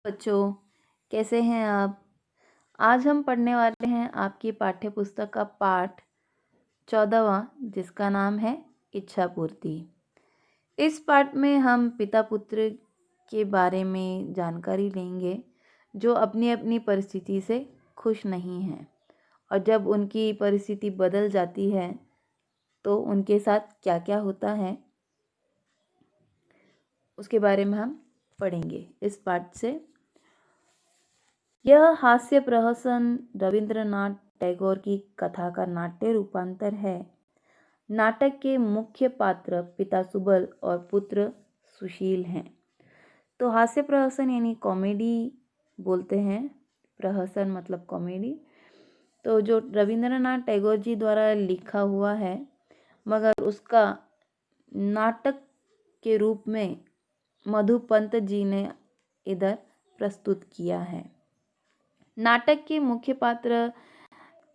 बच्चों, कैसे हैं आप? आज हम पढ़ने वाले हैं आपकी पाठ्य पुस्तक का पाठ 14वां, जिसका नाम है इच्छा पूर्ति। इस पाठ में हम पिता पुत्र के बारे में जानकारी लेंगे जो अपनी अपनी परिस्थिति से खुश नहीं हैं, और जब उनकी परिस्थिति बदल जाती है तो उनके साथ क्या क्या होता है उसके बारे में हम पढ़ेंगे इस पाठ से। यह हास्य प्रहसन रविंद्रनाथ टैगोर की कथा का नाट्य रूपांतर है। नाटक के मुख्य पात्र पिता सुबल और पुत्र सुशील हैं। तो हास्य प्रहसन यानी कॉमेडी बोलते हैं, प्रहसन मतलब कॉमेडी। तो जो रविंद्रनाथ टैगोर जी द्वारा लिखा हुआ है, मगर उसका नाटक के रूप में मधुपंत जी ने इधर प्रस्तुत किया है। नाटक के मुख्य पात्र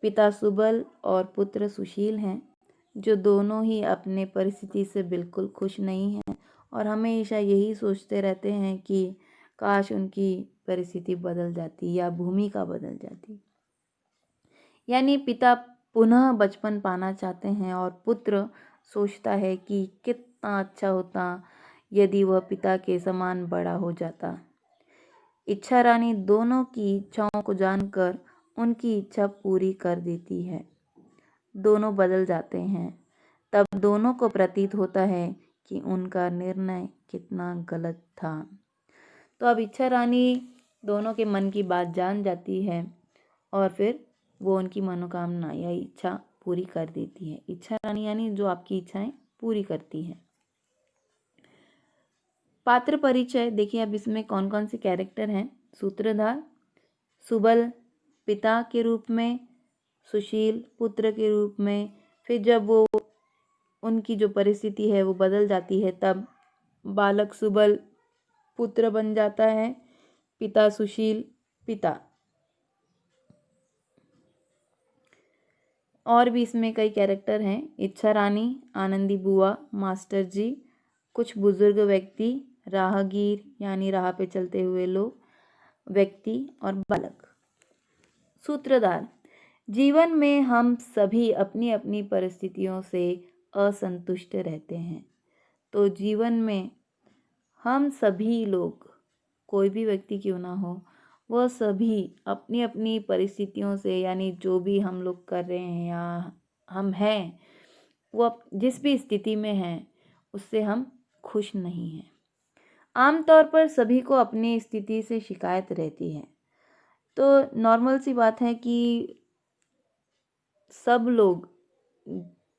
पिता सुबल और पुत्र सुशील हैं, जो दोनों ही अपने परिस्थिति से बिल्कुल खुश नहीं हैं और हमेशा यही सोचते रहते हैं कि काश उनकी परिस्थिति बदल जाती या भूमिका बदल जाती। यानी पिता पुनः बचपन पाना चाहते हैं और पुत्र सोचता है कि कितना अच्छा होता यदि वह पिता के समान बड़ा हो जाता। इच्छा रानी दोनों की इच्छाओं को जानकर उनकी इच्छा पूरी कर देती है। दोनों बदल जाते हैं। तब दोनों को प्रतीत होता है कि उनका निर्णय कितना गलत था। तो अब इच्छा रानी दोनों के मन की बात जान जाती है और फिर वो उनकी मनोकामना या इच्छा पूरी कर देती है। इच्छा रानी यानी जो आपकी इच्छाएं पूरी करती है। पात्र परिचय देखिए, अब इसमें कौन कौन से कैरेक्टर हैं। सूत्रधार सुबल पिता के रूप में, सुशील पुत्र के रूप में। फिर जब वो उनकी जो परिस्थिति है वो बदल जाती है, तब बालक सुबल पुत्र बन जाता है, पिता सुशील पिता। और भी इसमें कई कैरेक्टर हैं। इच्छा रानी, आनंदी बुआ, मास्टर जी, कुछ बुजुर्ग व्यक्ति, राहगीर यानी राह पे चलते हुए लोग व्यक्ति, और बालक। सूत्रधार जीवन में हम सभी अपनी अपनी परिस्थितियों से असंतुष्ट रहते हैं। तो जीवन में हम सभी लोग, कोई भी व्यक्ति क्यों ना हो, वह सभी अपनी अपनी परिस्थितियों से, यानी जो भी हम लोग कर रहे हैं या हम हैं, वो जिस भी स्थिति में हैं उससे हम खुश नहीं हैं। आमतौर पर सभी को अपनी स्थिति से शिकायत रहती है। तो नॉर्मल सी बात है कि सब लोग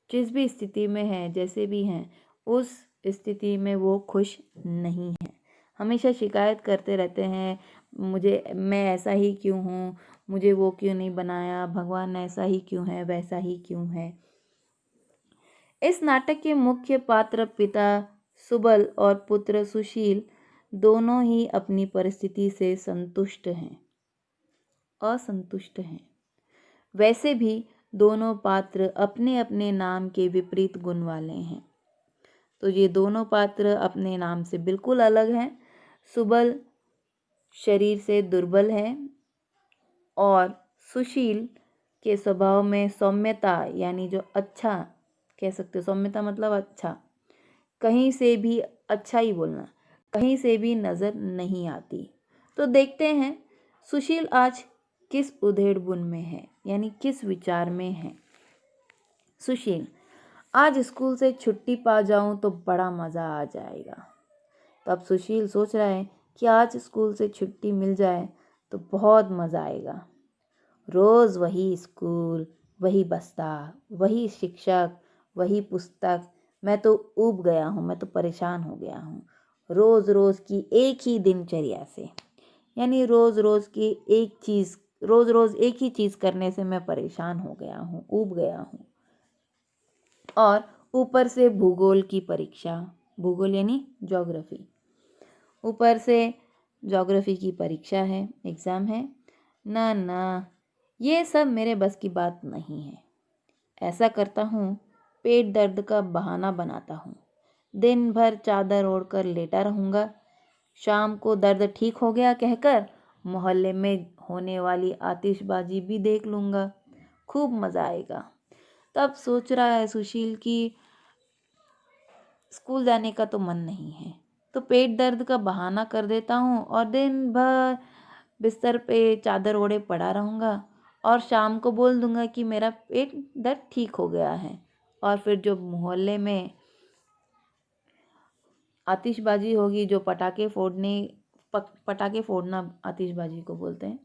जिस भी स्थिति में हैं, जैसे भी हैं, उस स्थिति में वो खुश नहीं है। हमेशा शिकायत करते रहते हैं, मैं ऐसा ही क्यों हूँ, मुझे वो क्यों नहीं बनाया, भगवान ऐसा ही क्यों है, वैसा ही क्यों है। इस नाटक के मुख्य पात्र पिता सुबल और पुत्र सुशील दोनों ही अपनी परिस्थिति से संतुष्ट हैं, असंतुष्ट हैं। वैसे भी दोनों पात्र अपने अपने नाम के विपरीत गुण वाले हैं। तो ये दोनों पात्र अपने नाम से बिल्कुल अलग हैं। सुबल शरीर से दुर्बल है और सुशील के स्वभाव में सौम्यता, यानी जो अच्छा कह सकते हो, सौम्यता मतलब अच्छा, कहीं से भी अच्छा ही बोलना, कहीं से भी नज़र नहीं आती। तो देखते हैं सुशील आज किस उधेड़ बुन में है, यानी किस विचार में है। सुशील आज स्कूल से छुट्टी पा जाऊं तो बड़ा मज़ा आ जाएगा। तो अब सुशील सोच रहा है कि आज स्कूल से छुट्टी मिल जाए तो बहुत मज़ा आएगा। रोज़ वही स्कूल, वही बस्ता, वही शिक्षक, वही पुस्तक। मैं तो ऊब गया हूँ, मैं तो परेशान हो गया हूँ रोज़ रोज़ की एक ही दिनचर्या से। यानी रोज़ रोज़ एक ही चीज़ करने से मैं परेशान हो गया हूँ, ऊब गया हूँ। और ऊपर से भूगोल की परीक्षा, भूगोल यानी ज्योग्राफी, ऊपर से ज्योग्राफी की परीक्षा है, एग्ज़ाम है। ना ना, ये सब मेरे बस की बात नहीं है। ऐसा करता हूँ, पेट दर्द का बहाना बनाता हूँ, दिन भर चादर ओढ़कर लेटा रहूँगा, शाम को दर्द ठीक हो गया कहकर मोहल्ले में होने वाली आतिशबाजी भी देख लूँगा, खूब मज़ा आएगा। तब सोच रहा है सुशील कि स्कूल जाने का तो मन नहीं है, तो पेट दर्द का बहाना कर देता हूँ और दिन भर बिस्तर पे चादर ओढ़े पड़ा रहूँगा और शाम को बोल दूँगा कि मेरा पेट दर्द ठीक हो गया है। और फिर जो मोहल्ले में आतिशबाजी होगी, जो पटाखे फोड़ना आतिशबाजी को बोलते हैं,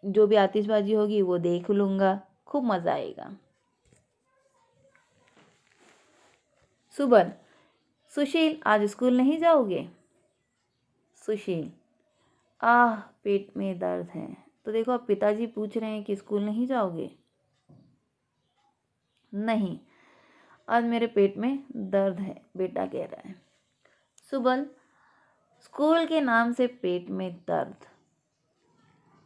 जो भी आतिशबाजी होगी वो देख लूँगा, खूब मज़ा आएगा। सुबह, सुशील आज स्कूल नहीं जाओगे? सुशील, आह पेट में दर्द है। तो देखो अब पिताजी पूछ रहे हैं कि स्कूल नहीं जाओगे? नहीं, आज मेरे पेट में दर्द है, बेटा कह रहा है। सुबह, स्कूल के नाम से पेट में दर्द,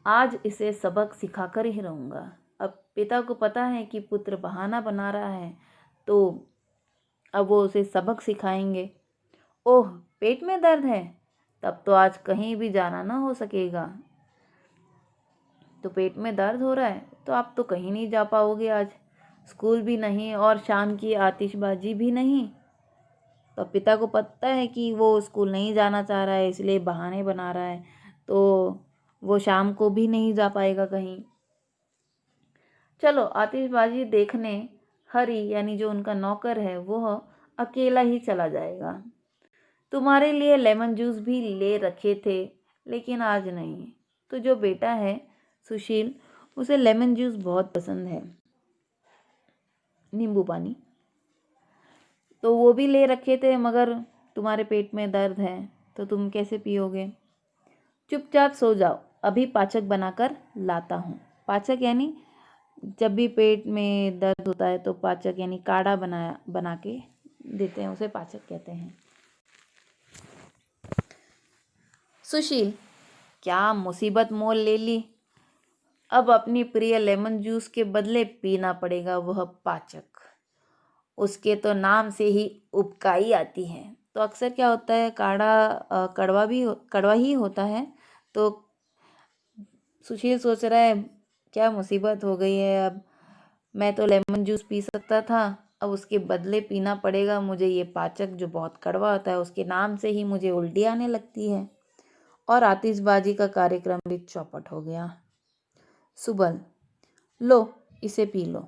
आज इसे सबक सिखाकर ही रहूँगा। अब पिता को पता है कि पुत्र बहाना बना रहा है, तो अब वो उसे सबक सिखाएंगे। ओह पेट में दर्द है, तब तो आज कहीं भी जाना ना हो सकेगा। तो पेट में दर्द हो रहा है तो आप तो कहीं नहीं जा पाओगे आज, स्कूल भी नहीं और शाम की आतिशबाजी भी नहीं। तो पिता को पता है कि वो स्कूल नहीं जाना चाह रहा है, इसलिए बहाने बना रहा है, तो वो शाम को भी नहीं जा पाएगा कहीं। चलो आतिशबाजी देखने हरी यानी जो उनका नौकर है वो अकेला ही चला जाएगा। तुम्हारे लिए लेमन जूस भी ले रखे थे लेकिन आज नहीं। तो जो बेटा है सुशील, उसे लेमन जूस बहुत पसंद है, नींबू पानी, तो वो भी ले रखे थे, मगर तुम्हारे पेट में दर्द है तो तुम कैसे पियोगे? चुपचाप सो जाओ, अभी पाचक बनाकर लाता हूँ। पाचक यानी जब भी पेट में दर्द होता है तो पाचक यानी काढ़ा बना के देते हैं, उसे पाचक कहते हैं। सुशील, क्या मुसीबत मोल ले ली, अब अपनी प्रिय लेमन जूस के बदले पीना पड़ेगा वह पाचक। उसके तो नाम से ही उबकाई आती है। तो अक्सर क्या होता है, काढ़ा कड़वा ही होता है। तो सुशील सोच रहा है क्या मुसीबत हो गई है, अब मैं तो लेमन जूस पी सकता था, अब उसके बदले पीना पड़ेगा मुझे ये पाचक जो बहुत कड़वा होता है, उसके नाम से ही मुझे उल्टी आने लगती है। और आतिशबाजी का कार्यक्रम भी चौपट हो गया। सुबल, लो इसे पी लो।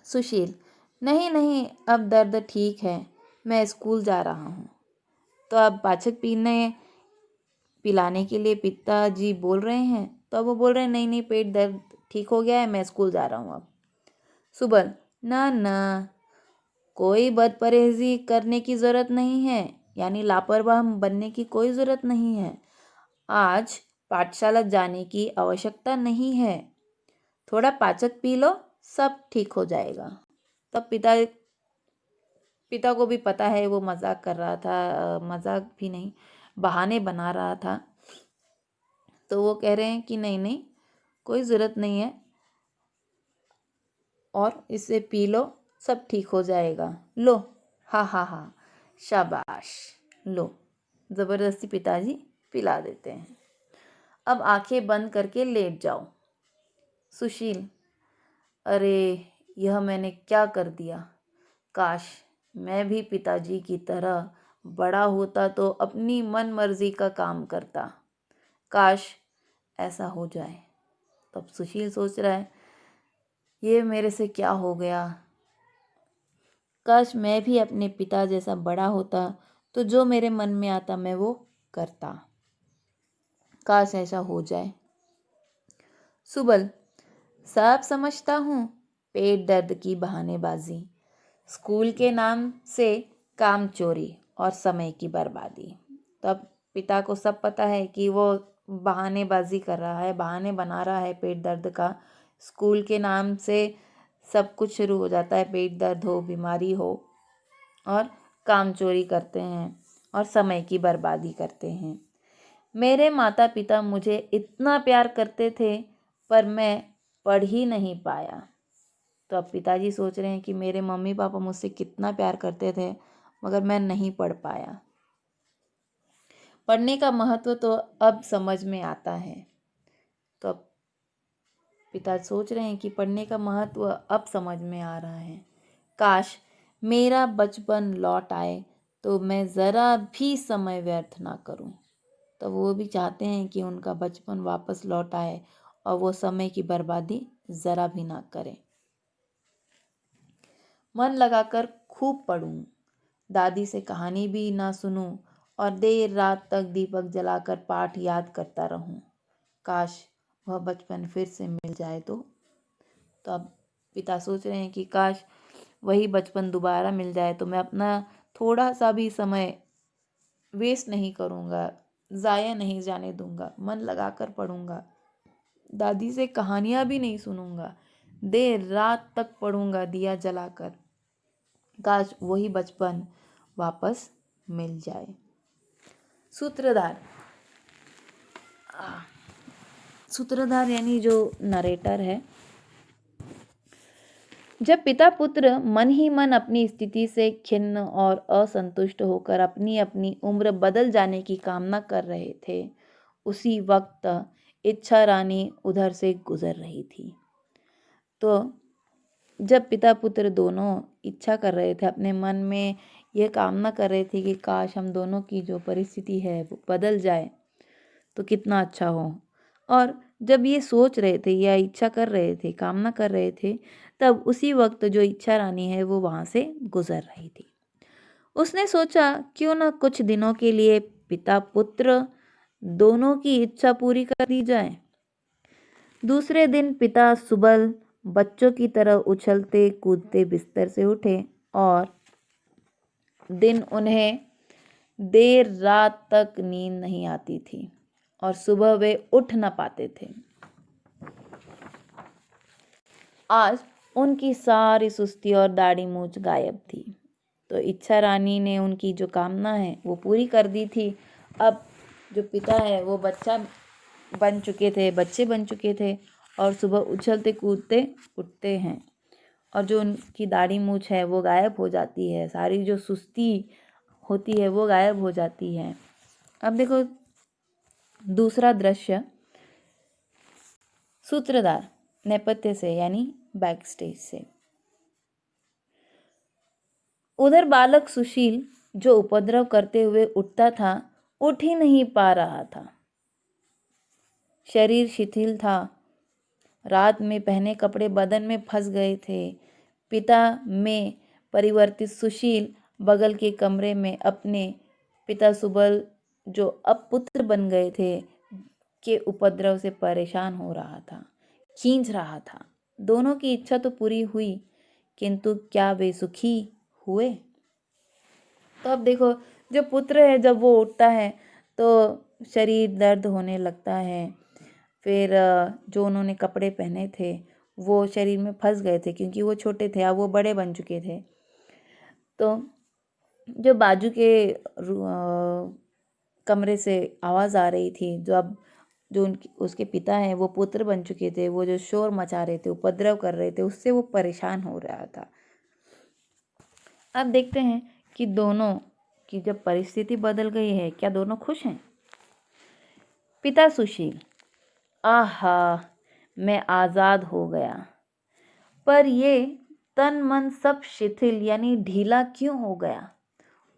सुशील, नहीं नहीं अब दर्द ठीक है, मैं स्कूल जा रहा हूँ। तो अब पाचक पिलाने के लिए पिताजी बोल रहे हैं, तो अब वो बोल रहे हैं नहीं नहीं पेट दर्द ठीक हो गया है, मैं स्कूल जा रहा हूँ अब। सुबल, ना ना, कोई बदपरहेजी करने की ज़रूरत नहीं है, यानी लापरवाह बनने की कोई ज़रूरत नहीं है। आज पाठशाला जाने की आवश्यकता नहीं है, थोड़ा पाचक पी लो, सब ठीक हो जाएगा। तब पिता को भी पता है वो मजाक कर रहा था, मजाक भी नहीं, बहाने बना रहा था। तो वो कह रहे हैं कि नहीं नहीं कोई ज़रूरत नहीं है और इसे पी लो, सब ठीक हो जाएगा। लो, हाँ हाँ हाँ, शाबाश, लो। ज़बरदस्ती पिताजी पिला देते हैं। अब आंखें बंद करके लेट जाओ। सुशील, अरे यह मैंने क्या कर दिया, काश मैं भी पिताजी की तरह बड़ा होता तो अपनी मन मर्जी का काम करता, काश ऐसा हो जाए। तब सुशील सोच रहा है ये मेरे से क्या हो गया, काश मैं भी अपने पिता जैसा बड़ा होता तो जो मेरे मन में आता मैं वो करता, काश ऐसा हो जाए। सुबल, सब समझता हूँ, पेट दर्द की बहानेबाजी, स्कूल के नाम से काम चोरी और समय की बर्बादी। तब पिता को सब पता है कि वो बहानेबाजी कर रहा है, बहाने बना रहा है पेट दर्द का। स्कूल के नाम से सब कुछ शुरू हो जाता है, पेट दर्द हो, बीमारी हो, और काम चोरी करते हैं और समय की बर्बादी करते हैं। मेरे माता पिता मुझे इतना प्यार करते थे पर मैं पढ़ ही नहीं पाया। तो अब पिताजी सोच रहे हैं कि मेरे मम्मी पापा मुझसे कितना प्यार करते थे मगर मैं नहीं पढ़ पाया। पढ़ने का महत्व तो अब समझ में आता है। तो अब पिता सोच रहे हैं कि पढ़ने का महत्व अब समझ में आ रहा है। काश मेरा बचपन लौट आए तो मैं ज़रा भी समय व्यर्थ ना करूं। तो वो भी चाहते हैं कि उनका बचपन वापस लौट आए और वो समय की बर्बादी ज़रा भी ना करें। मन लगाकर खूब पढूं, दादी से कहानी भी ना सुनूं और देर रात तक दीपक जलाकर पाठ याद करता रहूं। काश वह बचपन फिर से मिल जाए तो अब पिता सोच रहे हैं कि काश वही बचपन दोबारा मिल जाए तो मैं अपना थोड़ा सा भी समय वेस्ट नहीं करूँगा, ज़ाया नहीं जाने दूंगा, मन लगाकर पढ़ूंगा, दादी से कहानियाँ भी नहीं सुनूंगा, देर रात तक पढ़ूंगा दिया जलाकर। काश वही बचपन वापस मिल जाए। सूत्रधार सूत्रधार यानी जो नरेटर है। जब पिता पुत्र मन ही मन अपनी स्थिति से खिन्न और असंतुष्ट होकर अपनी अपनी उम्र बदल जाने की कामना कर रहे थे, उसी वक्त इच्छा रानी उधर से गुजर रही थी। तो जब पिता पुत्र दोनों इच्छा कर रहे थे, अपने मन में यह कामना कर रहे थे कि काश हम दोनों की जो परिस्थिति है वो बदल जाए तो कितना अच्छा हो। और जब ये सोच रहे थे या इच्छा कर रहे थे, कामना कर रहे थे, तब उसी वक्त जो इच्छा रानी है वो वहाँ से गुजर रही थी। उसने सोचा क्यों ना कुछ दिनों के लिए पिता पुत्र दोनों की इच्छा पूरी कर दी जाए। दूसरे दिन पिता सुबह बच्चों की तरह उछलते कूदते बिस्तर से उठे और दिन उन्हें देर रात तक नींद नहीं आती थी और सुबह वे उठ न पाते थे। आज उनकी सारी सुस्ती और दाढ़ी मूंछ गायब थी। तो इच्छा रानी ने उनकी जो कामना है वो पूरी कर दी थी। अब जो पिता है वो बच्चे बन चुके थे और सुबह उछलते कूदते उठते हैं और जो उनकी दाढ़ी मूंछ है वो गायब हो जाती है, सारी जो सुस्ती होती है वो गायब हो जाती है। अब देखो दूसरा दृश्य सूत्रधार नेपथ्य से यानी बैक स्टेज से। उधर बालक सुशील जो उपद्रव करते हुए उठता था, उठ ही नहीं पा रहा था। शरीर शिथिल था, रात में पहने कपड़े बदन में फंस गए थे। पिता में परिवर्तित सुशील बगल के कमरे में अपने पिता सुबल जो अब पुत्र बन गए थे के उपद्रव से परेशान हो रहा था, खींच रहा था। दोनों की इच्छा तो पूरी हुई, किंतु क्या वे सुखी हुए? तो अब देखो जो पुत्र है जब वो उठता है तो शरीर दर्द होने लगता है। फिर जो उन्होंने कपड़े पहने थे वो शरीर में फंस गए थे क्योंकि वो छोटे थे, अब वो बड़े बन चुके थे। तो जो बाजू के कमरे से आवाज़ आ रही थी, जो उसके पिता हैं वो पुत्र बन चुके थे, वो जो शोर मचा रहे थे, उपद्रव कर रहे थे, उससे वो परेशान हो रहा था। अब देखते हैं कि दोनों की जब परिस्थिति बदल गई है, क्या दोनों खुश हैं? पिता सुशील, आहा, मैं आज़ाद हो गया, पर ये तन मन सब शिथिल यानी ढीला क्यों हो गया?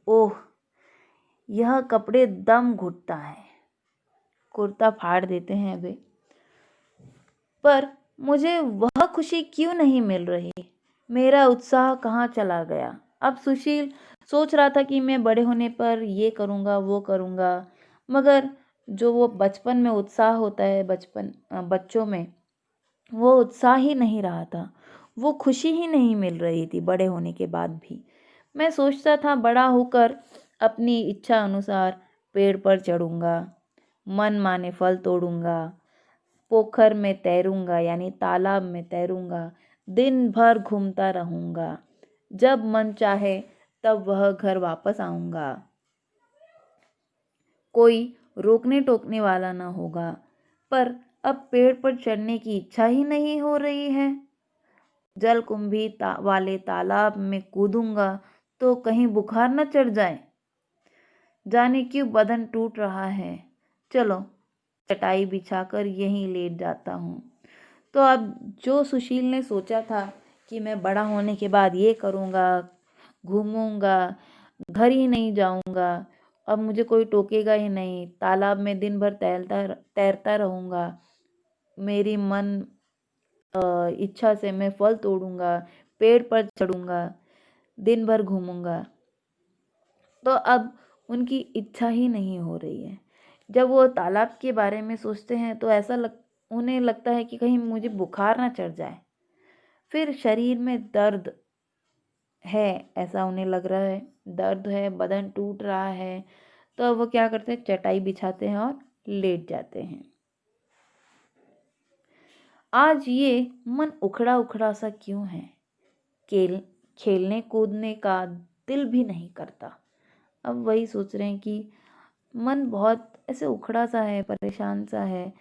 ओह, यह कपड़े दम घुटता है। कुर्ता फाड़ देते हैं वे, पर मुझे वह खुशी क्यों नहीं मिल रही? मेरा उत्साह कहाँ चला गया? अब सुशील सोच रहा था कि मैं बड़े होने पर ये करूँगा वो करूँगा, मगर जो वो बचपन में उत्साह होता है बच्चों में, वो उत्साह ही नहीं रहा था, वो खुशी ही नहीं मिल रही थी बड़े होने के बाद भी। मैं सोचता था बड़ा होकर अपनी इच्छा अनुसार पेड़ पर चढ़ूँगा, मन माने फल तोड़ूँगा, पोखर में तैरूँगा यानी तालाब में तैरूँगा, दिन भर घूमता रहूँगा, जब मन चाहे तब वह घर वापस आऊँगा, कोई रोकने टोकने वाला न होगा। पर अब पेड़ पर चढ़ने की इच्छा ही नहीं हो रही है। जलकुंभी वाले तालाब में कूदूंगा तो कहीं बुखार न चढ़ जाए। जाने क्यों बदन टूट रहा है। चलो चटाई बिछाकर यहीं लेट जाता हूँ। तो अब जो सुशील ने सोचा था कि मैं बड़ा होने के बाद ये करूँगा, घूमूंगा, घर ही नहीं जाऊंगा, अब मुझे कोई टोकेगा ही नहीं, तालाब में दिन भर तैरता तैरता रहूँगा, मेरी मन इच्छा से मैं फल तोड़ूंगा, पेड़ पर चढ़ूंगा, दिन भर घूमूंगा। तो अब उनकी इच्छा ही नहीं हो रही है। जब वो तालाब के बारे में सोचते हैं तो उन्हें लगता है कि कहीं मुझे बुखार ना चढ़ जाए। फिर शरीर में दर्द है, ऐसा उन्हें लग रहा है, दर्द है, बदन टूट रहा है। तो अब वो क्या करते हैं, चटाई बिछाते हैं और लेट जाते हैं। आज ये मन उखड़ा उखड़ा सा क्यों है, खेलने कूदने का दिल भी नहीं करता। अब वही सोच रहे हैं कि मन बहुत ऐसे उखड़ा सा है, परेशान सा है,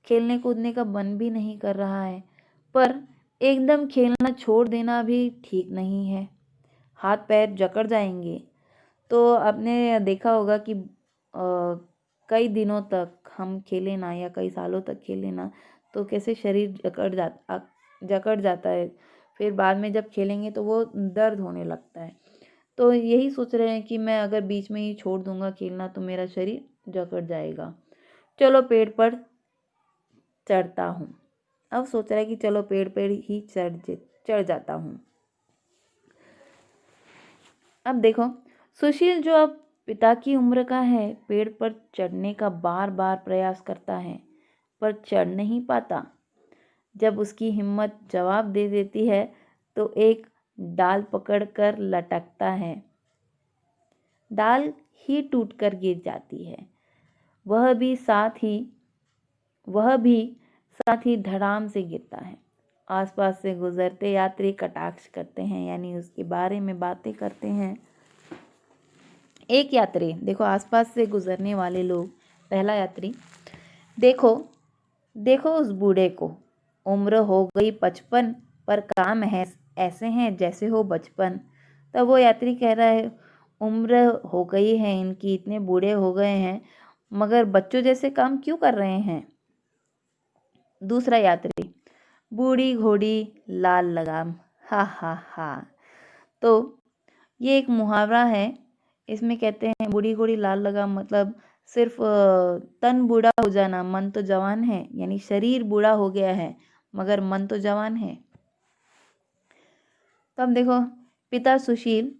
खेलने कूदने का मन भी नहीं कर रहा है। पर एकदम खेलना छोड़ देना भी ठीक नहीं है, हाथ पैर जकड़ जाएंगे। तो आपने देखा होगा कि कई दिनों तक हम खेले ना या कई सालों तक खेले ना तो कैसे शरीर जकड़ जाता है। फिर बाद में जब खेलेंगे तो वो दर्द होने लगता है। तो यही सोच रहे हैं कि मैं अगर बीच में ही छोड़ दूंगा खेलना तो मेरा शरीर जकड़ जाएगा। चलो पेड़ पर चढ़ता हूँ। अब सोच रहा है कि चलो पेड़ पर ही चढ़ जाता हूँ। अब देखो, सुशील जो अब पिता की उम्र का है, पेड़ पर चढ़ने का बार बार प्रयास करता है पर चढ़ नहीं पाता। जब उसकी हिम्मत जवाब दे देती है तो एक डाल पकड़कर लटकता है, डाल ही टूटकर गिर जाती है। वह भी साथ ही धड़ाम से गिरता है। आसपास से गुजरते यात्री कटाक्ष करते हैं, यानी उसके बारे में बातें करते हैं। एक यात्री, देखो आसपास से गुजरने वाले लोग, पहला यात्री, देखो देखो उस बूढ़े को, उम्र हो गई 55 पर काम है ऐसे हैं जैसे हो बचपन। तब वो यात्री कह रहा है, उम्र हो गई है इनकी, इतने बूढ़े हो गए हैं, मगर बच्चों जैसे काम क्यों कर रहे हैं। दूसरा यात्री, बूढ़ी घोड़ी लाल लगाम, हा हा हा। तो ये एक मुहावरा है, इसमें कहते हैं बूढ़ी घोड़ी लाल लगाम मतलब सिर्फ तन बूढ़ा हो जाना, मन तो जवान है, यानी शरीर बूढ़ा हो गया है मगर मन तो जवान है। तो अब देखो, पिता सुशील,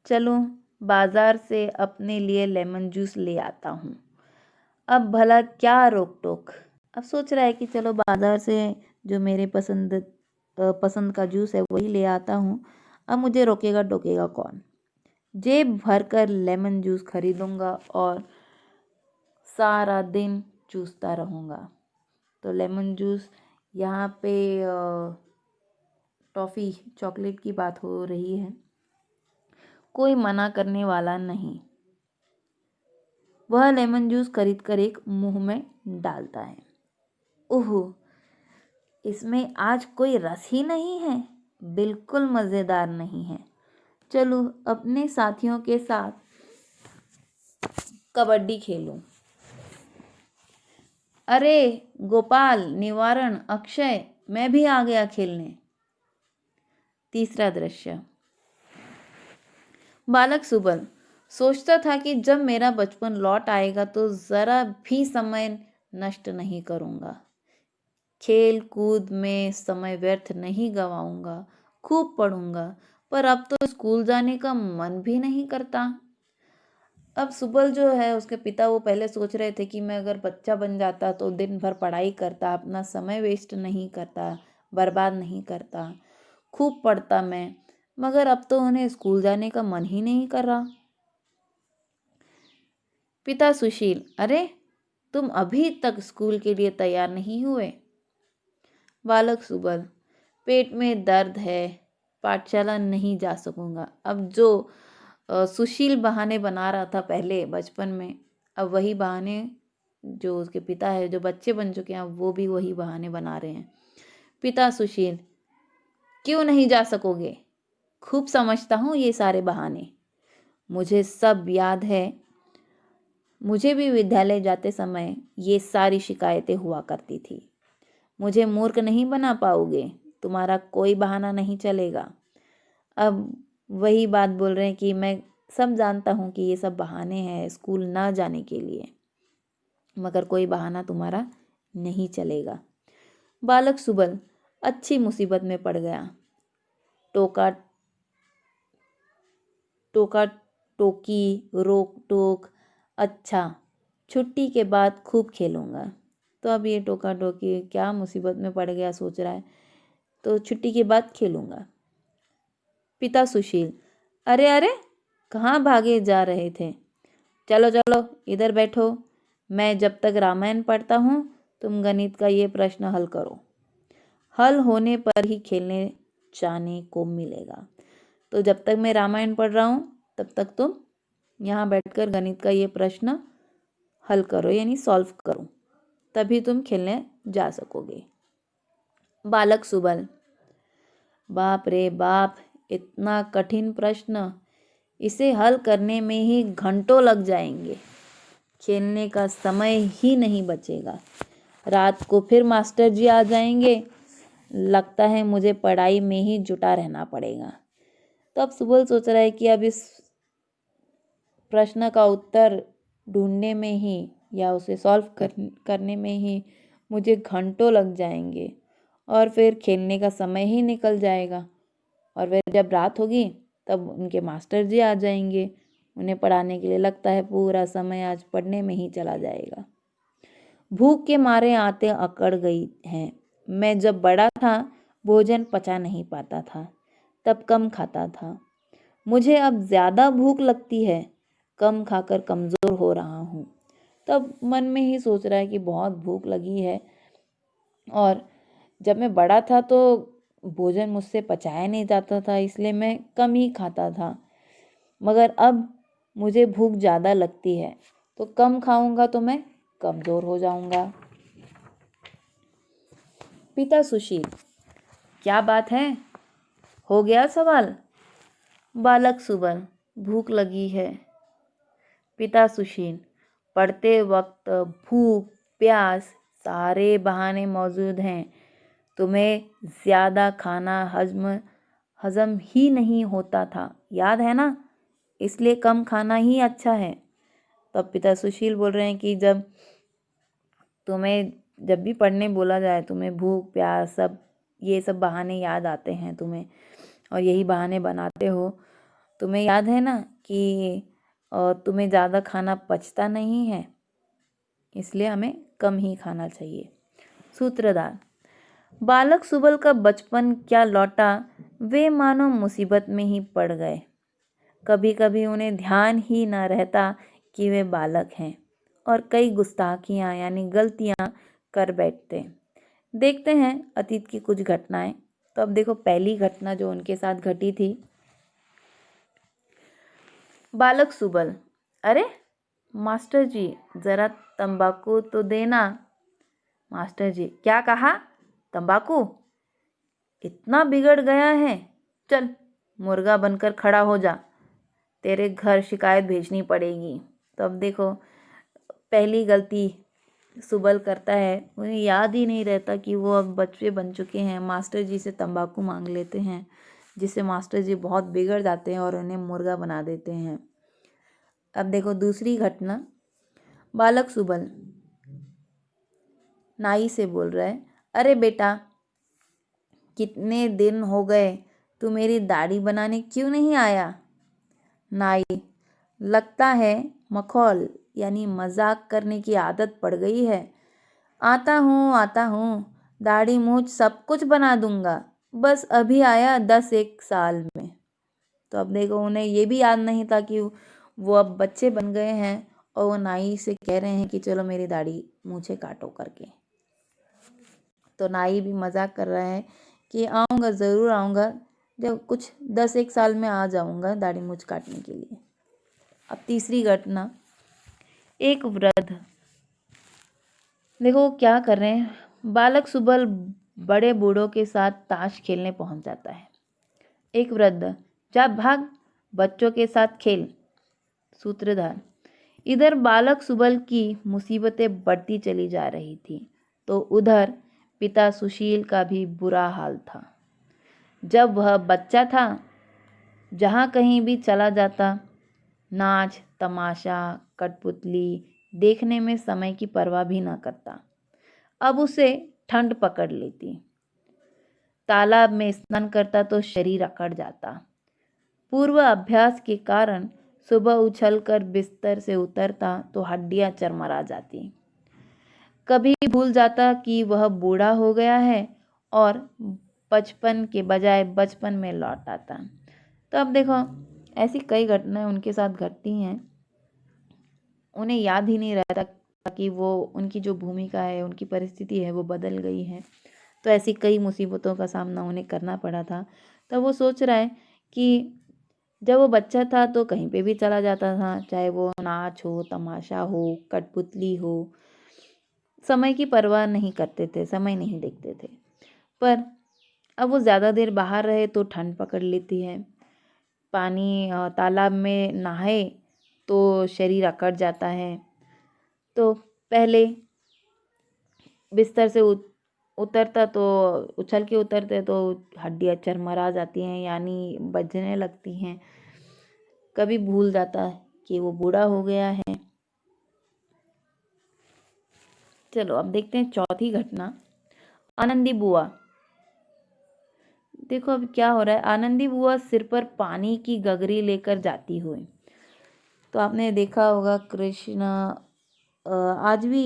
चलो बाजार से अपने लिए लेमन जूस ले आता हूँ, अब भला क्या रोक टोक। अब सोच रहा है कि चलो बाजार से जो मेरे पसंद का जूस है वही ले आता हूँ, अब मुझे रोकेगा टोकेगा कौन। जेब भर कर लेमन जूस खरीदूंगा और सारा दिन चूसता रहूँगा। तो लेमन जूस, यहाँ पे टॉफ़ी चॉकलेट की बात हो रही है। कोई मना करने वाला नहीं। वह लेमन जूस खरीद कर एक मुंह में डालता है। ओह, इसमें आज कोई रस ही नहीं है, बिल्कुल मज़ेदार नहीं है। चलो अपने साथियों के साथ कबड्डी खेलूं। अरे गोपाल, निवारण, अक्षय, मैं भी आ गया खेलने। तीसरा दृश्य, बालक सुबल सोचता था कि जब मेरा बचपन लौट आएगा तो ज़रा भी समय नष्ट नहीं करूँगा, खेल कूद में समय व्यर्थ नहीं गवाऊंगा, खूब पढ़ूंगा। पर अब तो स्कूल जाने का मन भी नहीं करता। अब सुबल जो है उसके पिता, वो पहले सोच रहे थे कि मैं अगर बच्चा बन जाता तो दिन भर पढ़ाई करता, अपना समय वेस्ट नहीं करता, बर्बाद नहीं करता, खूब पढ़ता मैं, मगर अब तो उन्हें स्कूल जाने का मन ही नहीं कर रहा। पिता सुशील, अरे तुम अभी तक स्कूल के लिए तैयार नहीं हुए। बालक सुबल, पेट में दर्द है, पाठशाला नहीं जा सकूंगा। अब जो सुशील बहाने बना रहा था पहले बचपन में, अब वही बहाने जो उसके पिता है, जो बच्चे बन चुके हैं, वो भी वही बहाने बना रहे हैं। पिता सुशील, क्यों नहीं जा सकोगे, खूब समझता हूँ ये सारे बहाने, मुझे सब याद है। मुझे भी विद्यालय जाते समय ये सारी शिकायतें हुआ करती थी। मुझे मूर्ख नहीं बना पाओगे, तुम्हारा कोई बहाना नहीं चलेगा। अब वही बात बोल रहे हैं कि मैं सब जानता हूँ कि ये सब बहाने हैं स्कूल ना जाने के लिए, मगर कोई बहाना तुम्हारा नहीं चलेगा। बालक सुबल अच्छी मुसीबत में पड़ गया। टोका टोका टोकी, रोक टोक, अच्छा छुट्टी के बाद खूब खेलूंगा। तो अब ये टोका टोकी क्या मुसीबत में पड़ गया सोच रहा है, तो छुट्टी के बाद खेलूंगा। पिता सुशील, अरे अरे कहाँ भागे जा रहे थे, चलो चलो इधर बैठो, मैं जब तक रामायण पढ़ता हूँ तुम गणित का ये प्रश्न हल करो। हल होने पर ही खेलने जाने को मिलेगा, तो जब तक मैं रामायण पढ़ रहा हूँ तब तक तुम यहाँ बैठकर गणित का ये प्रश्न हल करो, यानी सॉल्व करो, तभी तुम खेलने जा सकोगे। बालक सुबल, बाप रे बाप, इतना कठिन प्रश्न, इसे हल करने में ही घंटों लग जाएंगे, खेलने का समय ही नहीं बचेगा। रात को फिर मास्टर जी आ जाएंगे, लगता है मुझे पढ़ाई में ही जुटा रहना पड़ेगा। तो अब सुबल सोच रहा है कि अब इस प्रश्न का उत्तर ढूंढने में ही या उसे सॉल्व करने में ही मुझे घंटों लग जाएंगे और फिर खेलने का समय ही निकल जाएगा, और फिर जब रात होगी तब उनके मास्टर जी आ जाएंगे उन्हें पढ़ाने के लिए। लगता है पूरा समय आज पढ़ने में ही चला जाएगा। भूख के मारे आते अकड़ गई हैं। मैं जब बड़ा था भोजन पचा नहीं पाता था, तब कम खाता था। मुझे अब ज़्यादा भूख लगती है, कम खाकर कमज़ोर हो रहा हूँ। तब मन में ही सोच रहा है कि बहुत भूख लगी है, और जब मैं बड़ा था तो भोजन मुझसे पचाया नहीं जाता था, इसलिए मैं कम ही खाता था, मगर अब मुझे भूख ज़्यादा लगती है, तो कम खाऊंगा तो मैं कमज़ोर हो जाऊंगा। पिता सुशील, क्या बात है, हो गया सवाल। बालक सुबल, भूख लगी है। पिता सुशील, पढ़ते वक्त भूख प्यास सारे बहाने मौजूद हैं, तुम्हें ज़्यादा खाना हजम ही नहीं होता था, याद है ना, इसलिए कम खाना ही अच्छा है। तब पिता सुशील बोल रहे हैं कि जब भी पढ़ने बोला जाए तुम्हें भूख प्यास सब ये सब बहाने याद आते हैं तुम्हें, और यही बहाने बनाते हो। तुम्हें याद है ना कि तुम्हें ज़्यादा खाना पचता नहीं है, इसलिए हमें कम ही खाना चाहिए। सूत्रधार, बालक सुबल का बचपन क्या लौटा, वे मानो मुसीबत में ही पड़ गए। कभी कभी उन्हें ध्यान ही न रहता कि वे बालक हैं, और कई गुस्ताखियाँ यानी गलतियाँ कर बैठते। देखते हैं अतीत की कुछ घटनाएं। तो अब देखो पहली घटना जो उनके साथ घटी थी। बालक सुबल, अरे मास्टर जी ज़रा तंबाकू तो देना। मास्टर जी, क्या कहा, तंबाकू, इतना बिगड़ गया है, चल मुर्गा बनकर खड़ा हो जा, तेरे घर शिकायत भेजनी पड़ेगी। तो अब देखो पहली गलती सुबल करता है, उन्हें याद ही नहीं रहता कि वो अब बच्चे बन चुके हैं, मास्टर जी से तंबाकू मांग लेते हैं, जिससे मास्टर जी बहुत बिगड़ जाते हैं और उन्हें मुर्गा बना देते हैं। अब देखो दूसरी घटना। बालक सुबल नाई से बोल रहा है, अरे बेटा कितने दिन हो गए, तू मेरी दाढ़ी बनाने क्यों नहीं आया। नाई, लगता है मखौल यानी मजाक करने की आदत पड़ गई है। आता हूँ, दाढ़ी मूंछ सब कुछ बना दूंगा, बस अभी आया 10-1 साल में। तो अब देखो उन्हें ये भी याद नहीं था कि वो अब बच्चे बन गए हैं, और वो नाई से कह रहे हैं कि चलो मेरी दाढ़ी मूंछें काटो करके। तो नाई भी मजाक कर रहा है कि आऊँगा, ज़रूर आऊँगा, जब कुछ 10-1 साल में आ जाऊँगा दाढ़ी मूंछ काटने के लिए। अब तीसरी घटना। एक वृद्ध, देखो क्या कर रहे हैं, बालक सुबल बड़े बूढ़ों के साथ ताश खेलने पहुंच जाता है। एक वृद्ध, जा भाग, बच्चों के साथ खेल। सूत्रधार, इधर बालक सुबल की मुसीबतें बढ़ती चली जा रही थी, तो उधर पिता सुशील का भी बुरा हाल था। जब वह बच्चा था, जहाँ कहीं भी चला जाता, नाच तमाशा कठपुतली देखने में समय की परवाह भी न करता। अब उसे ठंड पकड़ लेती। तालाब में स्नान करता तो शरीर अकड़ जाता। पूर्व अभ्यास के कारण सुबह उछलकर बिस्तर से उतरता तो हड्डियां चरमरा जाती। कभी भूल जाता कि वह बूढ़ा हो गया है और बचपन के बजाय बचपन में लौट आता। तो अब देखो, ऐसी कई घटनाएं उनके साथ घटती हैं। उन्हें याद ही नहीं रहता कि वो उनकी जो भूमिका है, उनकी परिस्थिति है, वो बदल गई है। तो ऐसी कई मुसीबतों का सामना उन्हें करना पड़ा था। तो वो सोच रहा है कि जब वो बच्चा था तो कहीं पे भी चला जाता था, चाहे वो नाच हो, तमाशा हो, कठपुतली हो, समय की परवाह नहीं करते थे, समय नहीं देखते थे। पर अब वो ज़्यादा देर बाहर रहे तो ठंड पकड़ लेती है। तालाब में नहाए तो शरीर अकड़ जाता है। तो पहले बिस्तर से उतरता तो उछल के उतरते तो हड्डियाँ चरमरा जाती हैं, यानी बजने लगती हैं। कभी भूल जाता है कि वो बूढ़ा हो गया है। चलो अब देखते हैं चौथी घटना, आनंदी बुआ। देखो अब क्या हो रहा है। आनंदी बुआ सिर पर पानी की गगरी लेकर जाती हुई। तो आपने देखा होगा कृष्ण आज भी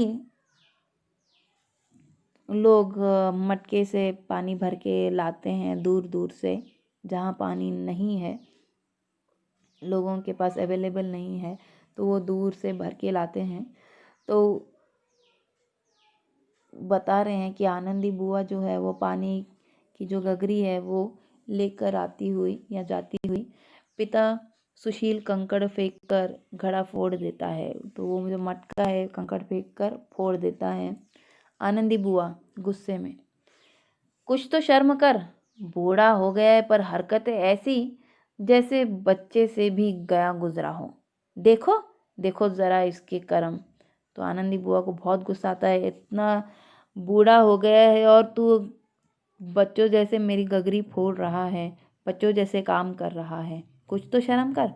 लोग मटके से पानी भर के लाते हैं दूर दूर से, जहाँ पानी नहीं है, लोगों के पास अवेलेबल नहीं है, तो वो दूर से भर के लाते हैं। तो बता रहे हैं कि आनंदी बुआ जो है वो पानी की जो गगरी है वो लेकर आती हुई या जाती हुई पिता सुशील कंकड़ फेंक कर घड़ा फोड़ देता है। तो वो जो मटका है कंकड़ फेंक कर फोड़ देता है। आनंदी बुआ गुस्से में, कुछ तो शर्म कर, बूढ़ा हो गया है पर हरकतें ऐसी जैसे बच्चे से भी गया गुजरा हो। देखो देखो जरा इसके कर्म। तो आनंदी बुआ को बहुत गुस्सा आता है, इतना बूढ़ा हो गया है और तू बच्चों जैसे मेरी गगरी फोड़ रहा है, बच्चों जैसे काम कर रहा है, कुछ तो शर्म कर।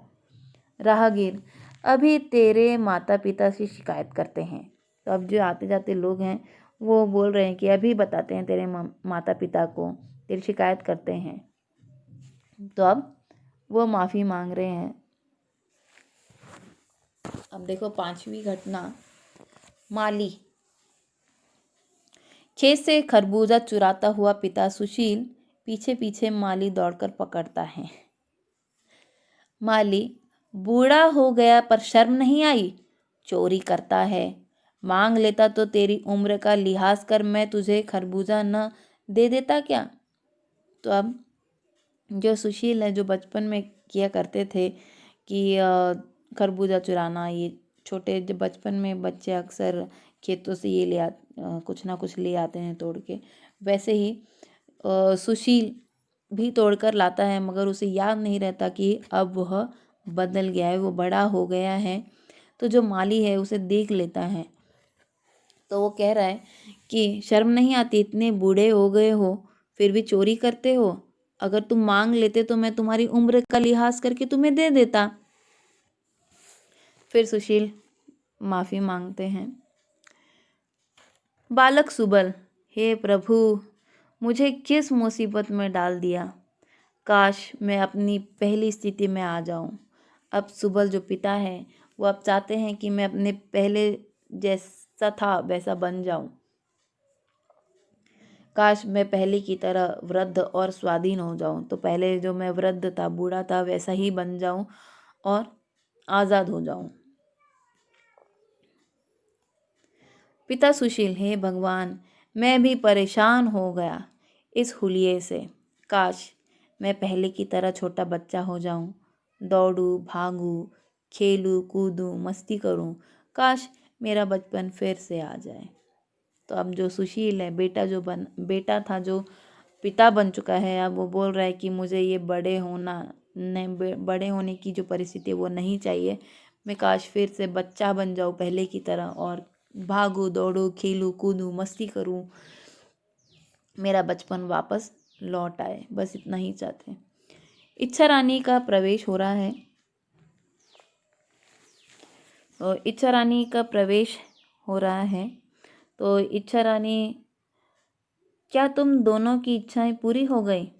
राहगीर, अभी तेरे माता पिता से शिकायत करते हैं। तो अब जो आते जाते लोग हैं वो बोल रहे हैं कि अभी बताते हैं तेरे माता पिता को, तेरी शिकायत करते हैं। तो अब वो माफ़ी मांग रहे हैं। अब देखो पांचवी घटना, माली। खेत से खरबूजा चुराता हुआ पिता सुशील पीछे पीछे माली दौड़कर पकड़ता है। माली, बूढ़ा हो गया पर शर्म नहीं आई, चोरी करता है। मांग लेता तो तेरी उम्र का लिहाज कर मैं तुझे खरबूजा न दे देता क्या। तो अब जो सुशील है, जो बचपन में किया करते थे कि खरबूजा चुराना, ये छोटे जब बचपन में बच्चे अक्सर खेतों से ये कुछ ना कुछ ले आते हैं तोड़ के, वैसे ही सुशील भी तोड़कर लाता है, मगर उसे याद नहीं रहता कि अब वह बदल गया है, वो बड़ा हो गया है। तो जो माली है उसे देख लेता है, तो वो कह रहा है कि शर्म नहीं आती, इतने बूढ़े हो गए हो फिर भी चोरी करते हो। अगर तुम मांग लेते तो मैं तुम्हारी उम्र का लिहाज करके तुम्हें दे देता। फिर सुशील माफ़ी मांगते हैं। बालक सुबल, हे प्रभु, मुझे किस मुसीबत में डाल दिया। काश मैं अपनी पहली स्थिति में आ जाऊं। अब सुबल जो पिता है वो अब चाहते हैं कि मैं अपने पहले जैसा था वैसा बन जाऊं। काश मैं पहले की तरह वृद्ध और स्वाधीन हो जाऊं। तो पहले जो मैं वृद्ध था, बूढ़ा था, वैसा ही बन जाऊं और आज़ाद हो जाऊं। पिता सुशील, हे भगवान, मैं भी परेशान हो गया इस हुलिये से। काश मैं पहले की तरह छोटा बच्चा हो जाऊं, दौड़ूं, भागूं, खेलूं, कूदूं, मस्ती करूं। काश मेरा बचपन फिर से आ जाए। तो अब जो सुशील है, बेटा था जो पिता बन चुका है, अब वो बोल रहा है कि मुझे ये बड़े होने की जो परिस्थिति है वो नहीं चाहिए। मैं काश फिर से बच्चा बन जाऊँ पहले की तरह और भागूं दौड़ूं खेलूं कूदूं मस्ती करूं, मेरा बचपन वापस लौट आए, बस इतना ही चाहते हैं। इच्छा रानी का प्रवेश हो रहा है। तो इच्छा रानी का प्रवेश हो रहा है। तो इच्छा रानी, क्या तुम दोनों की इच्छाएं पूरी हो गई?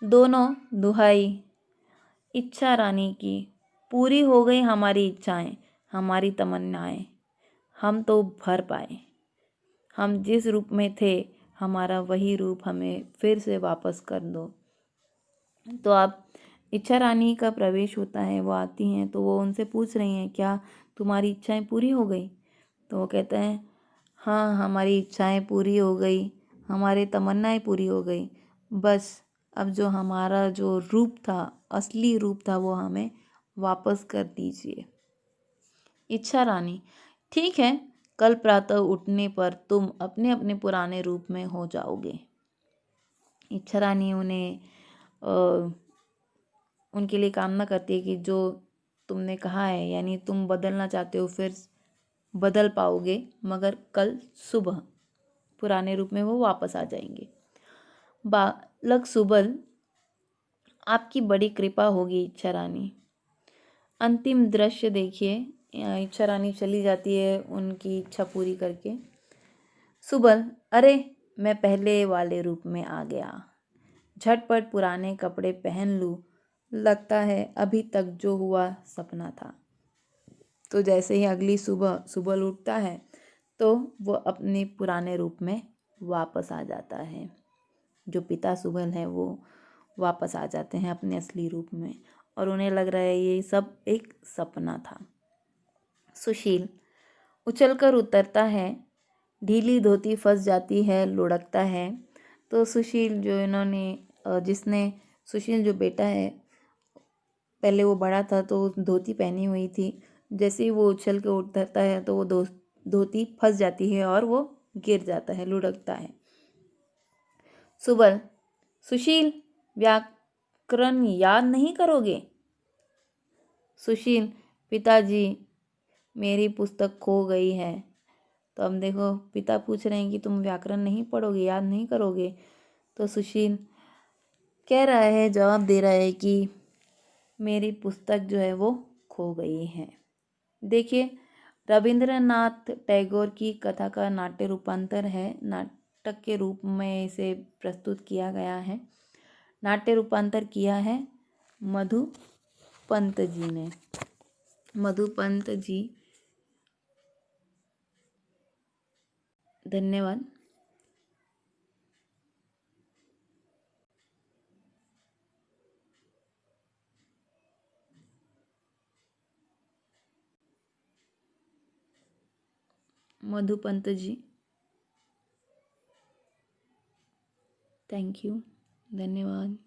दोनों दुहाई इच्छा रानी की, पूरी हो गई हमारी इच्छाएं, हमारी तमन्नाएं, हम तो भर पाए। हम जिस रूप में थे, हमारा वही रूप हमें फिर से वापस कर दो। तो आप इच्छा रानी का प्रवेश होता है, वो आती हैं तो वो उनसे पूछ रही हैं, क्या तुम्हारी इच्छाएं पूरी हो गई? तो वो कहते हैं, हाँ हमारी इच्छाएं पूरी हो गई, हमारे तमन्नाएं पूरी हो गई, बस अब जो हमारा जो रूप था, असली रूप था, वो हमें वापस कर दीजिए। इच्छा रानी, ठीक है, कल प्रातः उठने पर तुम अपने अपने पुराने रूप में हो जाओगे। इच्छा रानी उन्हें उनके लिए कामना करती है कि जो तुमने कहा है, यानी तुम बदलना चाहते हो, फिर बदल पाओगे, मगर कल सुबह पुराने रूप में वो वापस आ जाएंगे। बालक सुबल, आपकी बड़ी कृपा होगी इच्छा रानी। अंतिम दृश्य देखिए, इच्छा रानी चली जाती है उनकी इच्छा पूरी करके। सुबल, अरे मैं पहले वाले रूप में आ गया, झटपट पुराने कपड़े पहन लूं, लगता है अभी तक जो हुआ सपना था। तो जैसे ही अगली सुबह सुबल उठता है तो वो अपने पुराने रूप में वापस आ जाता है। जो पिता सुबल है वो वापस आ जाते हैं अपने असली रूप में, और उन्हें लग रहा है ये सब एक सपना था। सुशील उछलकर उतरता है, ढीली धोती फंस जाती है, लुढ़कता है। तो सुशील जो जिसने सुशील जो बेटा है, पहले वो बड़ा था तो धोती पहनी हुई थी, जैसे ही वो उछल के उतरता है तो वो धोती फंस जाती है और वो गिर जाता है, लुढ़कता है। सुबल, सुशील व्याकरण याद नहीं करोगे? सुशील, पिताजी मेरी पुस्तक खो गई है। तो अब देखो, पिता पूछ रहे हैं कि तुम व्याकरण नहीं पढ़ोगे, याद नहीं करोगे? तो सुशील कह रहा है, जवाब दे रहा है कि मेरी पुस्तक जो है वो खो गई है। देखिए, रविंद्रनाथ टैगोर की कथा का नाट्य रूपांतर है, नाटक के रूप में इसे प्रस्तुत किया गया है। नाट्य रूपांतर किया है मधुपंत जी ने। मधुपंत जी, धन्यवाद। मधुपंत जी, थैंक यू, धन्यवाद।